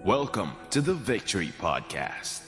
Welcome to the Victory Podcast.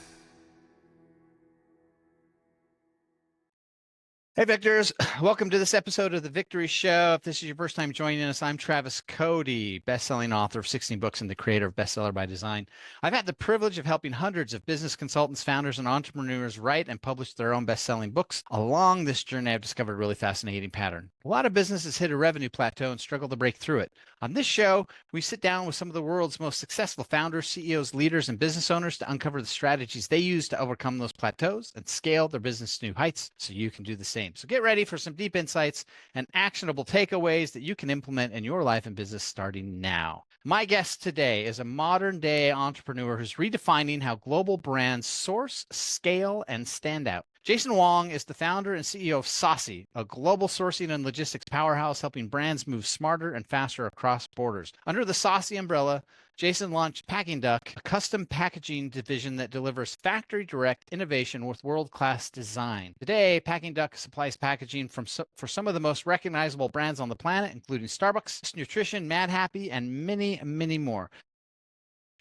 Hey, Victors. Welcome to this episode of The Victory Show. If this is your first time joining us, I'm Travis Cody, best-selling author of 16 books and the creator of Bestseller by Design. I've had the privilege of helping hundreds of business consultants, founders, and entrepreneurs write and publish their own best-selling books. Along this journey, I've discovered a really fascinating pattern. A lot of businesses hit a revenue plateau and struggle to break through it. On this show, we sit down with some of the world's most successful founders, CEOs, leaders, and business owners to uncover the strategies they use to overcome those plateaus and scale their business to new heights so you can do the same. So get ready for some deep insights and actionable takeaways that you can implement in your life and business starting now. My guest today is a modern day entrepreneur who's redefining how global brands source, scale, and stand out. Jason Wong is the founder and CEO of Saucy, a global sourcing and logistics powerhouse helping brands move smarter and faster across borders. Under the Saucy umbrella, Jason launched Packing Duck, a custom packaging division that delivers factory direct innovation with world-class design. Today, Packing Duck supplies packaging for some of the most recognizable brands on the planet, including Starbucks, Nutrition, Mad Happy, and many, many more.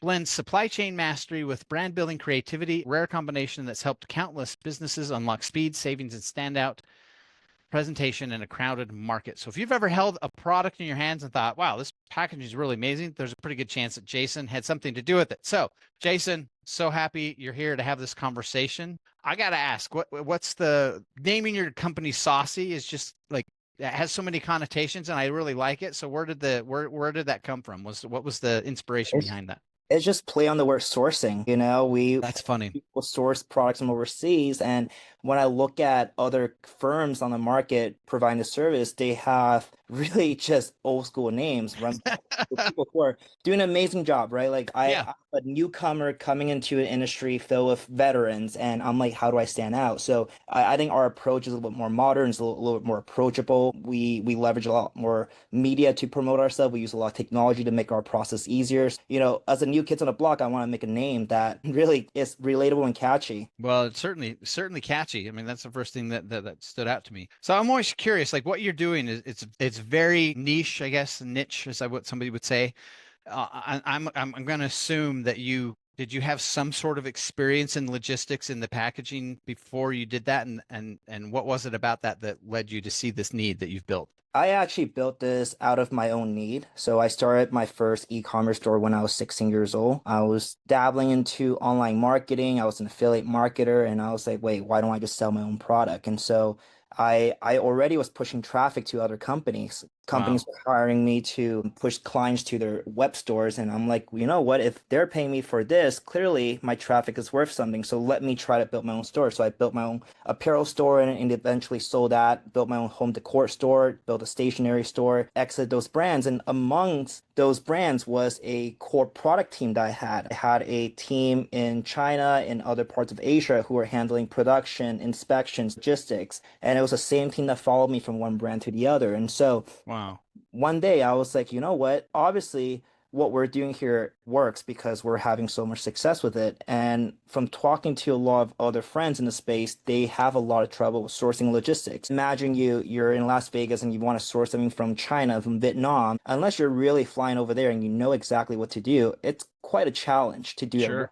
Blends supply chain mastery with brand building creativity, a rare combination that's helped countless businesses unlock speed, savings, and standout presentation in a crowded market. So if you've ever held a product in your hands and thought, wow, this packaging is really amazing, there's a pretty good chance that Jason had something to do with it. So Jason, so happy you're here to have this conversation. I got to ask, what's the naming your company Saucy is just like, it has so many connotations and I really like it. So where did that come from? What was the inspiration behind that? It's just play on the word sourcing. That's funny. People source products from overseas, and when I look at other firms on the market providing the service, they have really just old school names run by people who are doing an amazing job, right? Like I'm a newcomer coming into an industry filled with veterans, and I'm like, how do I stand out? So I think our approach is a little bit more modern, it's a little bit more approachable. We leverage a lot more media to promote ourselves. We use a lot of technology to make our process easier. As a new kids on the block, I want to make a name that really is relatable and catchy. Well, it's certainly catchy. I mean, that's the first thing that stood out to me. So I'm always curious, like what you're doing is it's very niche, I guess, niche is what somebody would say. I'm going to assume that you have some sort of experience in logistics in the packaging before you did that, and what was it about that led you to see this need that you've built? I actually built this out of my own need. So I started my first e-commerce store when I was 16 years old. I was dabbling into online marketing. I was an affiliate marketer, and I was like, wait, why don't I just sell my own product? And so I already was pushing traffic to other companies. Companies were hiring me to push clients to their web stores. And I'm like, you know what? If they're paying me for this, clearly my traffic is worth something. So let me try to build my own store. So I built my own apparel store and eventually sold that, built my own home decor store, built a stationery store, exited those brands. And amongst those brands was a core product team that I had. I had a team in China and other parts of Asia who were handling production, inspections, logistics. And it was the same team that followed me from one brand to the other. And so one day I was like, you know what? Obviously, what we're doing here works because we're having so much success with it. And from talking to a lot of other friends in the space, they have a lot of trouble with sourcing logistics. Imagine you're in Las Vegas and you want to source something from China, from Vietnam. Unless you're really flying over there and you know exactly what to do, it's quite a challenge to do it.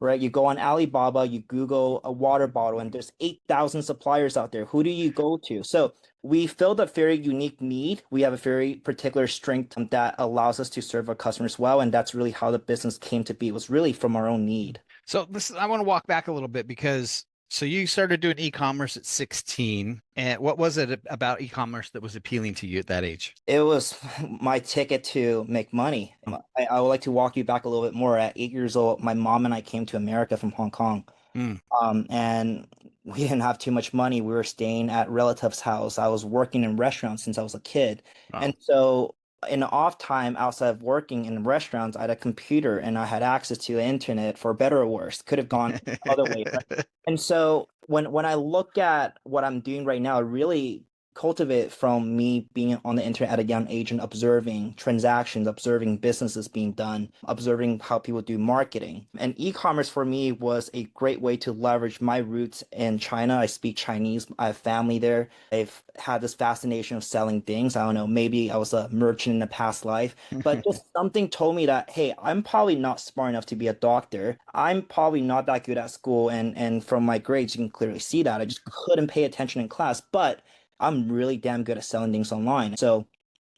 Right? You go on Alibaba, you Google a water bottle, and there's 8,000 suppliers out there. Who do you go to? So we filled a very unique need. We have a very particular strength that allows us to serve our customers well. And that's really how the business came to be. It was really from our own need. So I want to walk back a little bit because so you started doing e-commerce at 16. And what was it about e-commerce that was appealing to you at that age? It was my ticket to make money. I would like to walk you back a little bit more. At 8 years old, my mom and I came to America from Hong Kong. And we didn't have too much money. We were staying at relatives' house. I was working in restaurants since I was a kid. And so in the off time outside of working in restaurants, I had a computer and I had access to the internet for better or worse. Could have gone the other way. Right? And so when I look at what I'm doing right now, it really cultivate from me being on the internet at a young age and observing transactions, observing businesses being done, observing how people do marketing. And e-commerce for me was a great way to leverage my roots in China. I speak Chinese. I have family there. I've had this fascination of selling things. I don't know, maybe I was a merchant in a past life, but just something told me that, hey, I'm probably not smart enough to be a doctor. I'm probably not that good at school. And from my grades, you can clearly see that. I just couldn't pay attention in class. But I'm really damn good at selling things online. So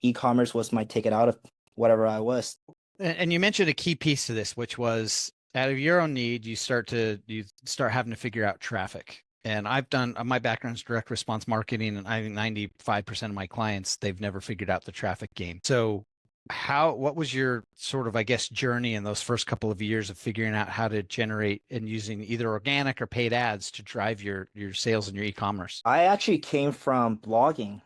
e-commerce was my ticket out of whatever I was. And you mentioned a key piece to this, which was out of your own need, you start having to figure out traffic. And I've done my background's direct response marketing, and I think 95% of my clients, they've never figured out the traffic game. So what was your sort of, I guess, journey in those first couple of years of figuring out how to generate and using either organic or paid ads to drive your sales and your e-commerce? I actually came from blogging.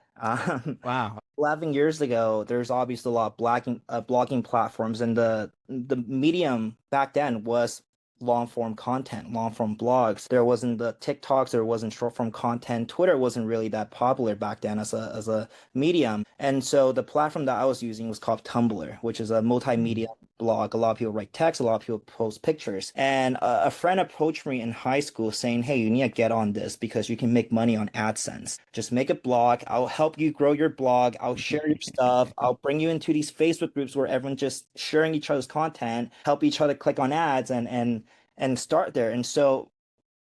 Wow. 11 years ago, there's obviously a lot of blogging platforms, and the medium back then was long form content, long form blogs. There wasn't the TikToks, there wasn't short form content. Twitter wasn't really that popular back then as a medium. And so the platform that I was using was called Tumblr, which is a multimedia blog. A lot of people write text, a lot of people post pictures. And a friend approached me in high school saying, hey, you need to get on this because you can make money on AdSense. Just make a blog. I'll help you grow your blog. I'll share your stuff. I'll bring you into these Facebook groups where everyone's just sharing each other's content, help each other click on ads and start there. And so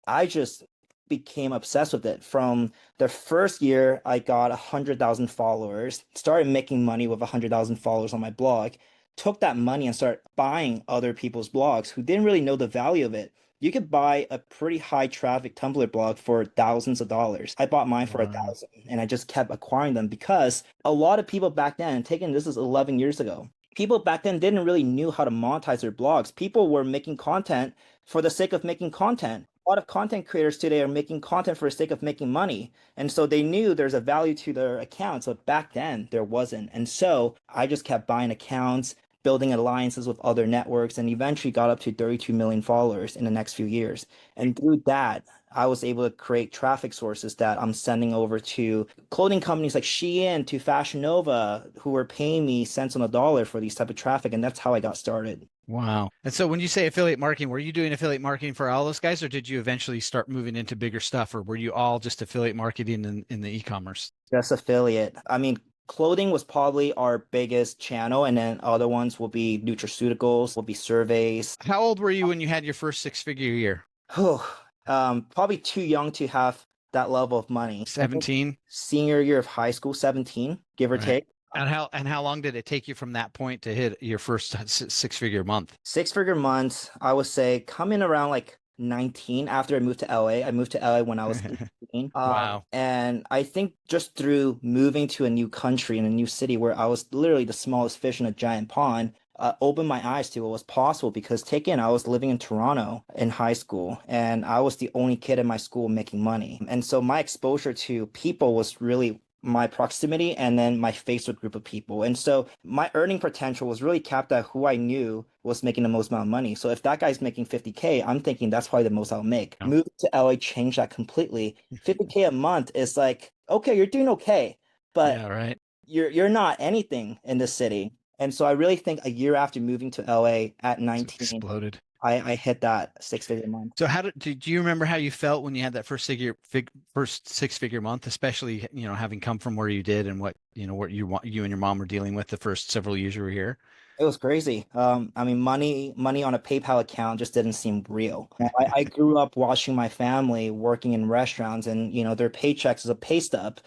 I just became obsessed with it. From the first year, I got 100,000 followers, started making money with 100,000 followers on my blog, took that money and started buying other people's blogs who didn't really know the value of it. You could buy a pretty high traffic Tumblr blog for thousands of dollars. I bought mine for Wow. 1,000, and I just kept acquiring them because a lot of people back then, taking this is 11 years ago, people back then didn't really knew how to monetize their blogs. People were making content for the sake of making content. A lot of content creators today are making content for the sake of making money. And so they knew there's a value to their accounts, but back then there wasn't. And so I just kept buying accounts, building alliances with other networks, and eventually got up to 32 million followers in the next few years. And through that, I was able to create traffic sources that I'm sending over to clothing companies like Shein, to Fashion Nova, who were paying me cents on the dollar for these type of traffic. And that's how I got started. Wow. And so when you say affiliate marketing, were you doing affiliate marketing for all those guys, or did you eventually start moving into bigger stuff, or were you all just affiliate marketing in the e-commerce? Just affiliate. I mean, clothing was probably our biggest channel, and then other ones will be nutraceuticals, will be surveys. How old were you when you had your first six-figure year? Probably too young to have that level of money. I think 17? senior year of high school, 17, give or Right. take. And how long did it take you from that point to hit your first six-figure month? Six-figure months, I would say, coming around like 19 after I moved to LA. I moved to LA when I was 18. Wow. And I think just through moving to a new country and a new city where I was literally the smallest fish in a giant pond, opened my eyes to what was possible. Because I was living in Toronto in high school, and I was the only kid in my school making money. And so my exposure to people was really my proximity and then my Facebook group of people. And so my earning potential was really capped at who I knew was making the most amount of money. So if that guy's making 50K, I'm thinking that's probably the most I'll make. Yeah. Moving to LA changed that completely. 50K a month is like, okay, you're doing okay, but Yeah, right. you're not anything in this city. And so I really think a year after moving to LA at It's 19, exploded. I hit that six-figure month. So do you remember how you felt when you had that first six-figure month, especially, having come from where you did and what you and your mom were dealing with the first several years you were here? It was crazy. I mean, money on a PayPal account just didn't seem real. I grew up watching my family working in restaurants, and their paychecks is a pay stub,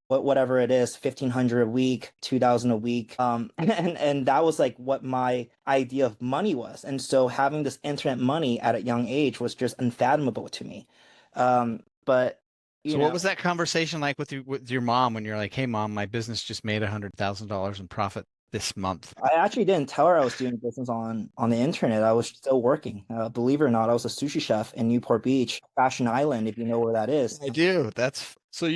whatever it is, 1,500 a week, 2,000 a week. And that was like what my idea of money was. And so having this internet money at a young age was just unfathomable to me. But So what was that conversation like with your mom when you're like, "Hey, mom, my business just made $100,000 in profit this month"? I actually didn't tell her I was doing business on the internet. I was still working. Believe it or not, I was a sushi chef in Newport Beach, Fashion Island, if you know where that is. I do. So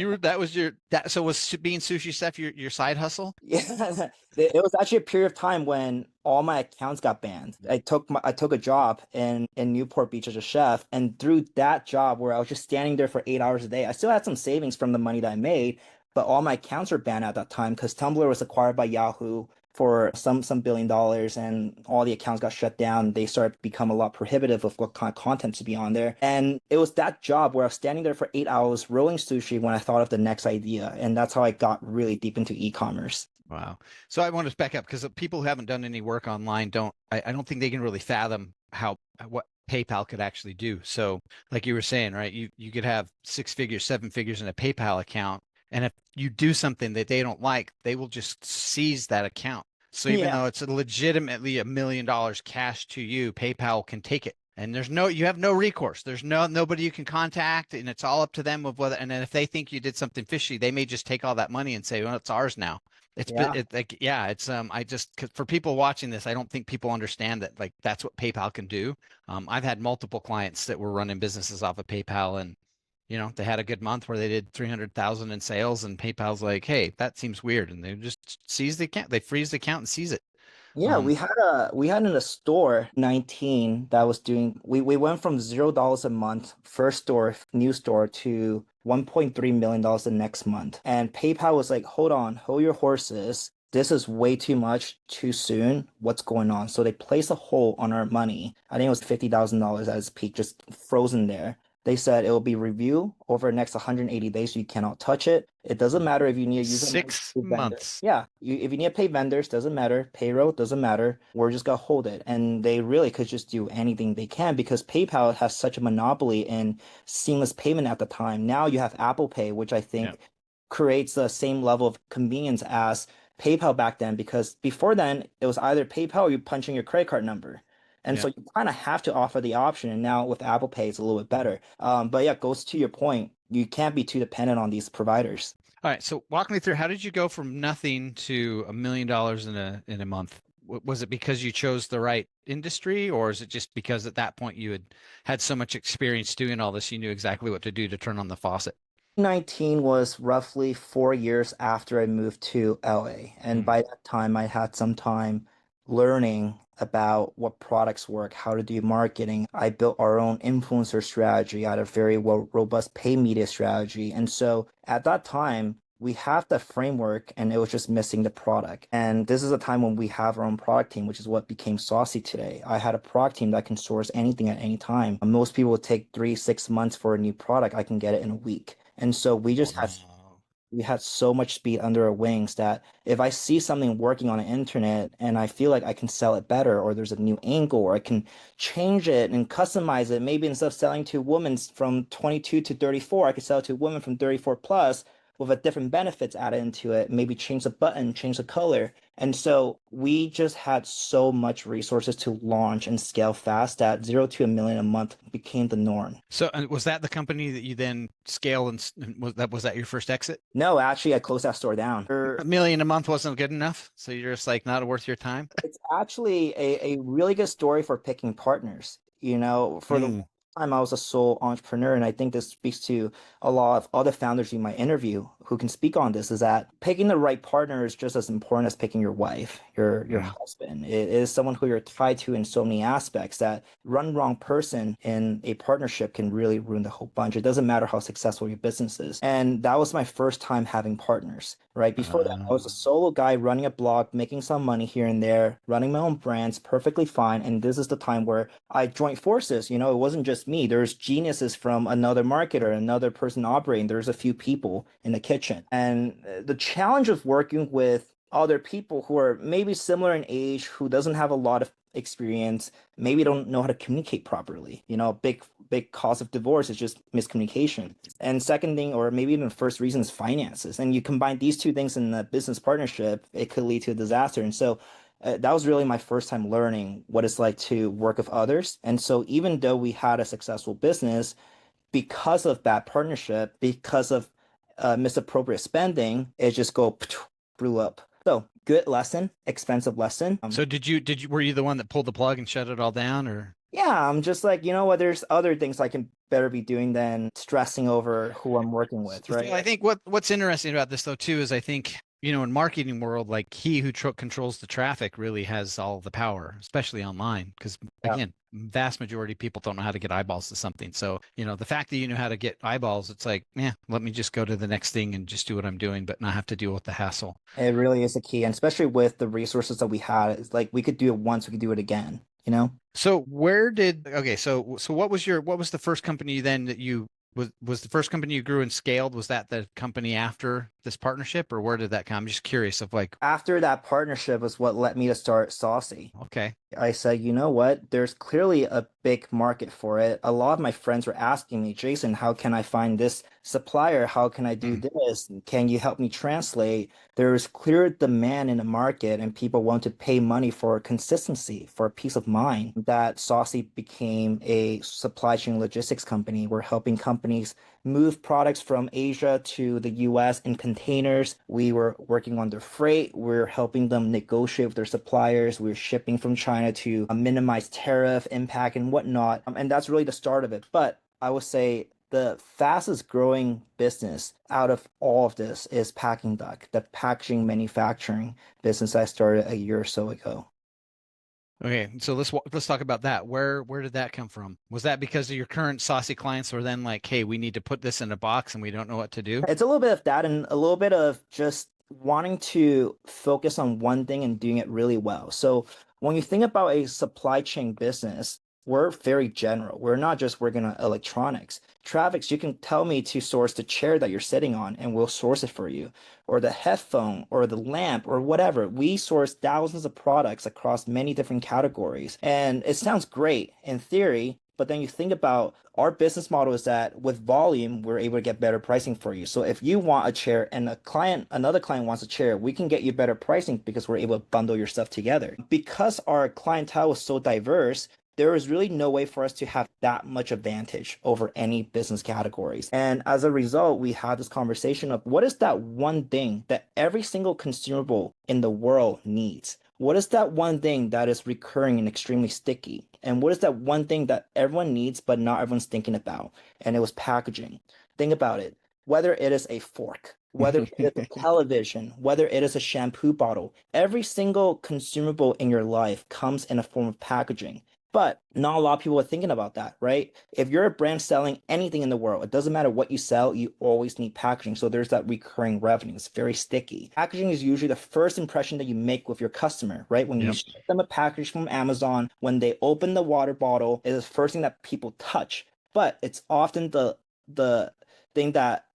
was being sushi chef your side hustle? Yeah, it was actually a period of time when all my accounts got banned. I took a job in Newport Beach as a chef, and through that job where I was just standing there for 8 hours a day, I still had some savings from the money that I made, but all my accounts were banned at that time because Tumblr was acquired by Yahoo for some $1 billion, and all the accounts got shut down. They started to become a lot prohibitive of what kind of content to be on there. And it was that job where I was standing there for 8 hours rolling sushi when I thought of the next idea. And that's how I got really deep into e-commerce. Wow. So I want to back up because people who haven't done any work online I don't think they can really fathom what PayPal could actually do. So like you were saying, right, you could have 6 figures, 7 figures in a PayPal account. And if you do something that they don't like, they will just seize that account. So even Yeah. though it's legitimately $1 million cash to you, PayPal can take it. And you have no recourse. There's nobody you can contact, and it's all up to them of whether. And then if they think you did something fishy, they may just take all that money and say, "Well, it's ours now." Yeah. I just, 'cause for people watching this, I don't think people understand that like that's what PayPal can do. I've had multiple clients that were running businesses off of PayPal, and they had a good month where they did 300,000 in sales, and PayPal's like, "Hey, that seems weird," and they just seize the account. They freeze the account and seize it. Yeah, Um, we had in a store 19 that was doing we went from $0 a month, first store, new store, to $1.3 million the next month. And PayPal was like, hold your horses. This is way too much too soon. What's going on? So they placed a hold on our money. I think it was $50,000 at its peak, just frozen there. They said it will be reviewed over the next 180 days. So you cannot touch it. It doesn't matter if you need to use a six vendor. months. Yeah, if you need to pay vendors, doesn't matter. Payroll doesn't matter. We're just gonna hold it, and they really could just do anything they can because PayPal has such a monopoly in seamless payment at the time. Now you have Apple Pay, which I Yeah. think creates the same level of convenience as PayPal back then, because before then it was either PayPal or you punch in your credit card number. And Yeah. so you kind of have to offer the option. And now with Apple Pay, it's a little bit better. But yeah, goes to your point. You can't be too dependent on these providers. All right. So walk me through, how did you go from nothing to $1 million in a month? Was it because you chose the right industry, or is it just because at that point you had so much experience doing all this, you knew exactly what to do to turn on the faucet? 19 was roughly 4 years after I moved to LA. And Mm, by that time, I had some time learning about what products work, how to do marketing. I built our own influencer strategy. I had a very well robust pay media strategy. And so at that time, we have the framework and it was just missing the product. And this is a time when we have our own product team, which is what became Saucy today. I had a product team that can source anything at any time. Most people would take 3, 6 months for a new product. I can get it in a week. And so wow. we had so much speed under our wings that if I see something working on the internet and I feel like I can sell it better, or there's a new angle, or I can change it and customize it, maybe instead of selling to women from 22 to 34, I could sell it to women from 34 plus with a different benefits added into it, maybe change the button, change the color. And so we just had so much resources to launch and scale fast that 0 to 1 million a month became the norm. So was that the company that you then scaled, was that your first exit? No, actually, I closed that store down. $1 million a month wasn't good enough, so you're just like not worth your time. It's actually a really good story for picking partners. For the Mm, time I was a sole entrepreneur, and I think this speaks to a lot of other founders you might interview who can speak on this, is that picking the right partner is just as important as picking your wife, your mm. husband. It is someone who you're tied to in so many aspects that one wrong person in a partnership can really ruin the whole bunch. It doesn't matter how successful your business is. And that was my first time having partners, right? Before that, I was a solo guy running a blog, making some money here and there, running my own brands, perfectly fine. And this is the time where I joined forces. It wasn't just me. There's geniuses from another marketer, another person operating. There's a few people in the kitchen. And the challenge of working with other people who are maybe similar in age, who doesn't have a lot of experience, maybe don't know how to communicate properly. A big cause of divorce is just miscommunication. And second thing, or maybe even the first reason, is finances. And you combine these two things in a business partnership, it could lead to a disaster. And so that was really my first time learning what it's like to work with others. And so even though we had a successful business, because of bad partnership, because of misappropriate spending, it just blew up. So good lesson, expensive lesson. So were you the one that pulled the plug and shut it all down, or? Yeah, I'm just like, you know what, there's other things I can better be doing than stressing over who I'm working with, So I right? think what's interesting about this though too is I think in marketing world, like he who controls the traffic really has all the power, especially online, because Yeah. again, vast majority of people don't know how to get eyeballs to something. So, the fact that you know how to get eyeballs, it's like, yeah, let me just go to the next thing and just do what I'm doing, but not have to deal with the hassle. It really is a key, and especially with the resources that we had, it's like we could do it once, we could do it again, you know? So okay, so what was the first company then that you was the first company you grew and scaled? Was that the company after this partnership, or where did that come? I'm just curious of like, After that partnership was what led me to start Saucy. okay. I said, you know what? There's clearly a big market for it. A lot of my friends were asking me, Jason, how can I find this supplier? How can I do Hmm. this? Can you help me translate? There's clear demand in the market, and people want to pay money for consistency, for peace of mind. That Saucy became a supply chain logistics company. We're helping companies move products from Asia to the US in containers. We were working on their freight. We're helping them negotiate with their suppliers. We're shipping from China to minimize tariff impact and whatnot. And that's really the start of it. But I would say the fastest growing business out of all of this is Packing Duck, the packaging manufacturing business I started a year or so ago. Okay, so let's talk about that. Where did that come from? Was that because of your current Saucy clients were then like, hey, we need to put this in a box and we don't know what to do? It's a little bit of that and a little bit of just wanting to focus on one thing and doing it really well. So when you think about a supply chain business, we're very general. We're not just working on electronics. Travis, you can tell me to source the chair that you're sitting on and we'll source it for you, or the headphone, or the lamp, or whatever. We source thousands of products across many different categories. And it sounds great in theory, but then you think about our business model is that with volume, we're able to get better pricing for you. So if you want a chair and another client wants a chair, we can get you better pricing because we're able to bundle your stuff together. Because our clientele is so diverse, there is really no way for us to have that much advantage over any business categories. And as a result, we had this conversation of what is that one thing that every single consumable in the world needs? What is that one thing that is recurring and extremely sticky? And what is that one thing that everyone needs, but not everyone's thinking about? And it was packaging. Think about it. Whether it is a fork, whether it is a television, whether it is a shampoo bottle, every single consumable in your life comes in a form of packaging. But not a lot of people are thinking about that, right? If you're a brand selling anything in the world, it doesn't matter what you sell, you always need packaging. So there's that recurring revenue. It's very sticky. Packaging is usually the first impression that you make with your customer, right? When you Yep. ship them a package from Amazon, when they open the water bottle, it is the first thing that people touch. But it's often the thing that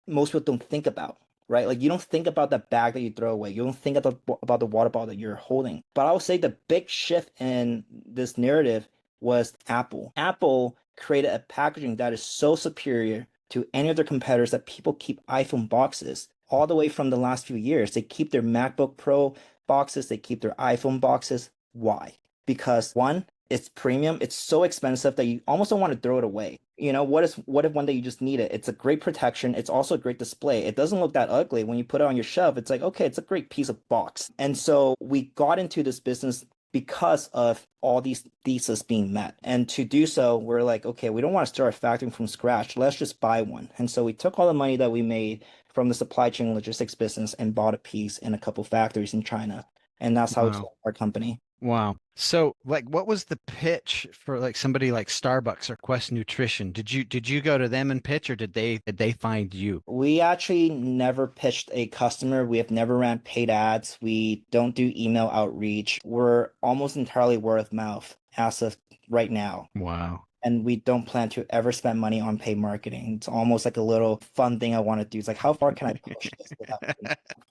most people don't think about, right? Like you don't think about the bag that you throw away. You don't think about the water bottle that you're holding. But I would say the big shift in this narrative was Apple. Apple created a packaging that is so superior to any of their competitors that people keep iPhone boxes all the way from the last few years. They keep their MacBook Pro boxes, they keep their iPhone boxes. Why? Because one, it's premium. It's so expensive that you almost don't want to throw it away. What if one day you just need it? It's a great protection. It's also a great display. It doesn't look that ugly. When you put it on your shelf, it's like, okay, it's a great piece of box. And so we got into this business because of all these theses being met. And to do so, we're like, okay, we don't want to start a factory from scratch. Let's just buy one. And so we took all the money that we made from the supply chain logistics business and bought a piece in a couple factories in China. And that's how we Wow. started our company. Wow. So like what was the pitch for like somebody like Starbucks or Quest Nutrition? Did you go to them and pitch or did they find you? We actually never pitched a customer. We have never ran paid ads. We don't do email outreach. We're almost entirely word of mouth as of right now. Wow. And we don't plan to ever spend money on paid marketing. It's almost like a little fun thing I want to do. It's like, how far can I push this without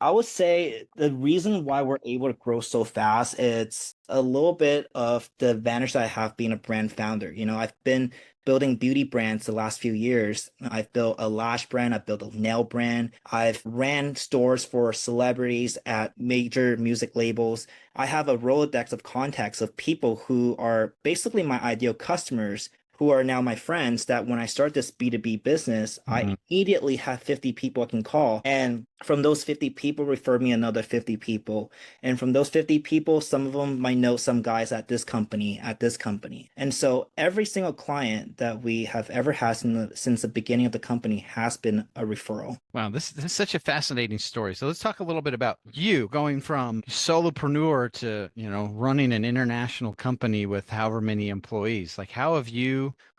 I would say the reason why we're able to grow so fast, it's a little bit of the advantage that I have being a brand founder. I've been building beauty brands the last few years. I've built a lash brand, I've built a nail brand, I've ran stores for celebrities at major music labels. I have a Rolodex of contacts of people who are basically my ideal customers who are now my friends that when I start this B2B business, I immediately have 50 people I can call. And from those 50 people, refer me another 50 people. And from those 50 people, some of them might know some guys at this company, at this company. And so every single client that we have ever had since the beginning of the company has been a referral. Wow, this is such a fascinating story. So let's talk a little bit about you going from solopreneur to, running an international company with however many employees. Like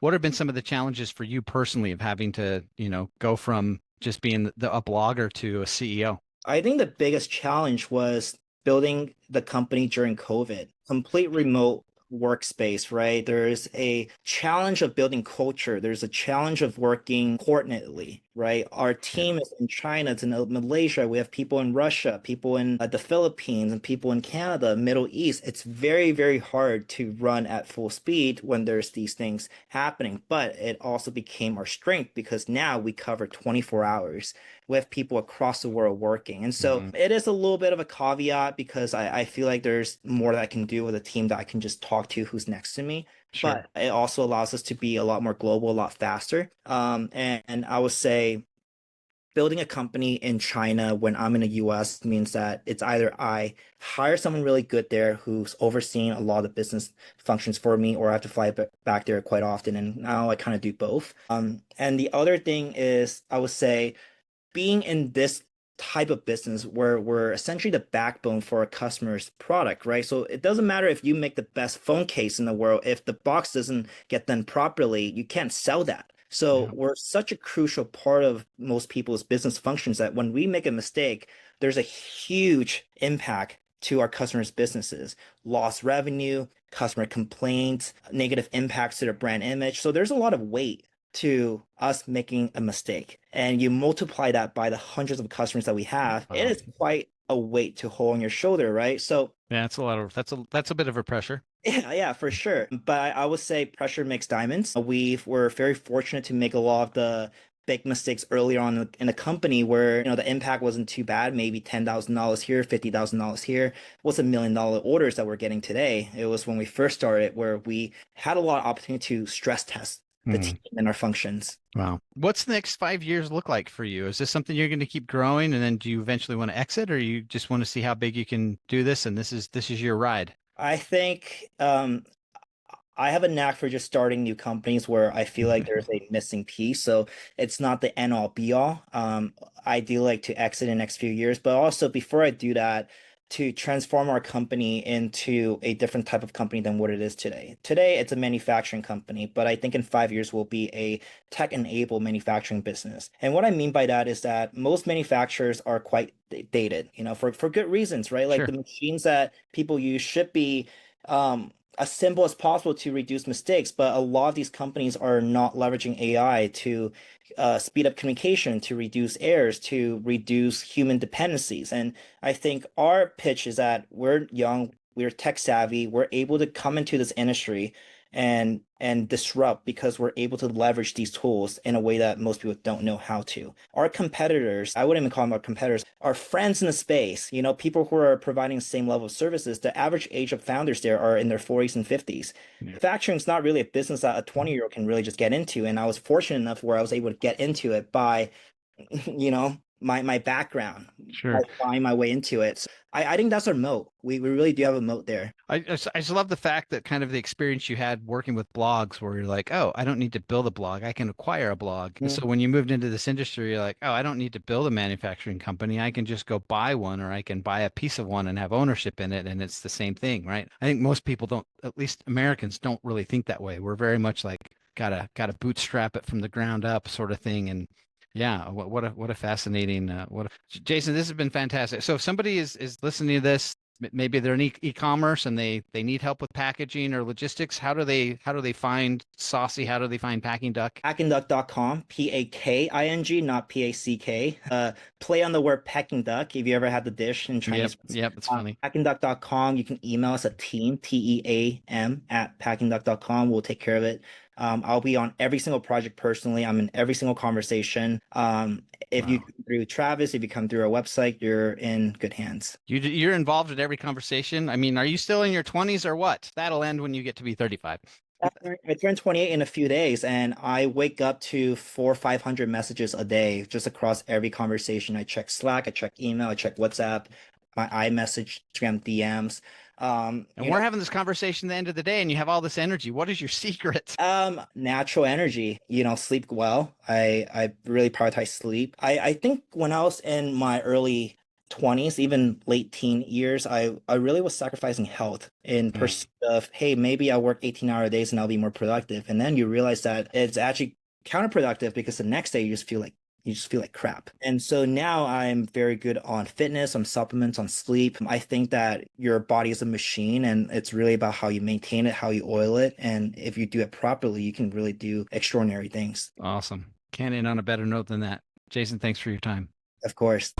what have been some of the challenges for you personally of having to, go from just being a blogger to a CEO? I think the biggest challenge was building the company during COVID, complete remote workspace, right? There's a challenge of building culture. There's a challenge of working coordinately, right? Our team is in China, it's in Malaysia. We have people in Russia, people in the Philippines, and people in Canada, Middle East. It's very, very hard to run at full speed when there's these things happening. But it also became our strength because now we cover 24 hours. We have people across the world working. And so it is a little bit of a caveat because I feel like there's more that I can do with a team that I can just talk to who's next to me. Sure. But it also allows us to be a lot more global, a lot faster. And I would say building a company in China when I'm in the US means that it's either I hire someone really good there who's overseeing a lot of the business functions for me, or I have to fly back there quite often. And now I kind of do both. And the other thing is, I would say, being in this type of business where we're essentially the backbone for a customer's product, right? So it doesn't matter if you make the best phone case in the world, if the box doesn't get done properly, you can't sell that. So we're such a crucial part of most people's business functions that when we make a mistake, there's a huge impact to our customers' businesses, lost revenue, customer complaints, negative impacts to their brand image. So there's a lot of weight to us making a mistake, and you multiply that by the hundreds of customers that we have. It is quite a weight to hold on your shoulder, right? So yeah, that's a bit of a pressure. yeah, for sure. But I would say pressure makes diamonds. We were very fortunate to make a lot of the big mistakes early on in the company where the impact wasn't too bad, maybe $10,000 here, $50,000 here. It was $1 million orders that we're getting today. It was when we first started where we had a lot of opportunity to stress test the team and our functions. Wow. What's the next 5 years look like for you? Is this something you're going to keep growing, and then do you eventually want to exit, or you just want to see how big you can do this and this is your ride? I think I have a knack for just starting new companies where I feel like there's a missing piece. So it's not the end all be all. I do like to exit in the next few years, but also before I do that, to transform our company into a different type of company than what it is today. Today, it's a manufacturing company, but I think in 5 years, we'll be a tech-enabled manufacturing business. And what I mean by that is that most manufacturers are quite dated, for good reasons, right? Like Sure. the machines that people use should be as simple as possible to reduce mistakes, but a lot of these companies are not leveraging AI to speed up communication, to reduce errors, to reduce human dependencies. And I think our pitch is that we're young, we're tech savvy, we're able to come into this industry and disrupt because we're able to leverage these tools in a way that most people don't know how to. Our competitors, I wouldn't even call them our competitors, are friends in the space, people who are providing the same level of services. The average age of founders there are in their 40s and 50s. Manufacturing is not really a business that a 20-year-old can really just get into. And I was fortunate enough where I was able to get into it by, my background, by buying my way into it. So I think that's our moat. We really do have a moat there. I just love the fact that kind of the experience you had working with blogs where you're like, oh, I don't need to build a blog. I can acquire a blog. And so when you moved into this industry, you're like, oh, I don't need to build a manufacturing company. I can just go buy one, or I can buy a piece of one and have ownership in it. And it's the same thing, right? I think most people don't, at least Americans, don't really think that way. We're very much like, gotta bootstrap it from the ground up sort of thing. And yeah, what a fascinating Jason, this has been fantastic. So if somebody is listening to this, maybe they're in e-commerce and they need help with packaging or logistics, how do they find Saucy? How do they find Packing Duck? Packingduck.com, Paking, not Pack. Play on the word packing duck if you ever had the dish in Chinese. Yep, it's funny. Packingduck.com. You can email us at team, TEAM, at packingduck.com. We'll take care of it. I'll be on every single project personally. I'm in every single conversation. If you come through Travis, if you come through our website, you're in good hands. You're involved in every conversation. I mean, are you still in your 20s or what? That'll end when you get to be 35. I turned 28 in a few days, and I wake up to 400 or 500 messages a day just across every conversation. I check Slack, I check email, I check WhatsApp, my iMessage, Instagram DMs. And we're having this conversation at the end of the day, and you have all this energy. What is your secret? Natural energy, sleep well. I really prioritize sleep. I think when I was in my early 20s, even late teen years, I really was sacrificing health in pursuit of, hey, maybe I'll work 18-hour days and I'll be more productive. And then you realize that it's actually counterproductive because the next day you just feel like crap. And so now I'm very good on fitness, on supplements, on sleep. I think that your body is a machine and it's really about how you maintain it, how you oil it. And if you do it properly, you can really do extraordinary things. Awesome. Can't end on a better note than that. Jason, thanks for your time. Of course.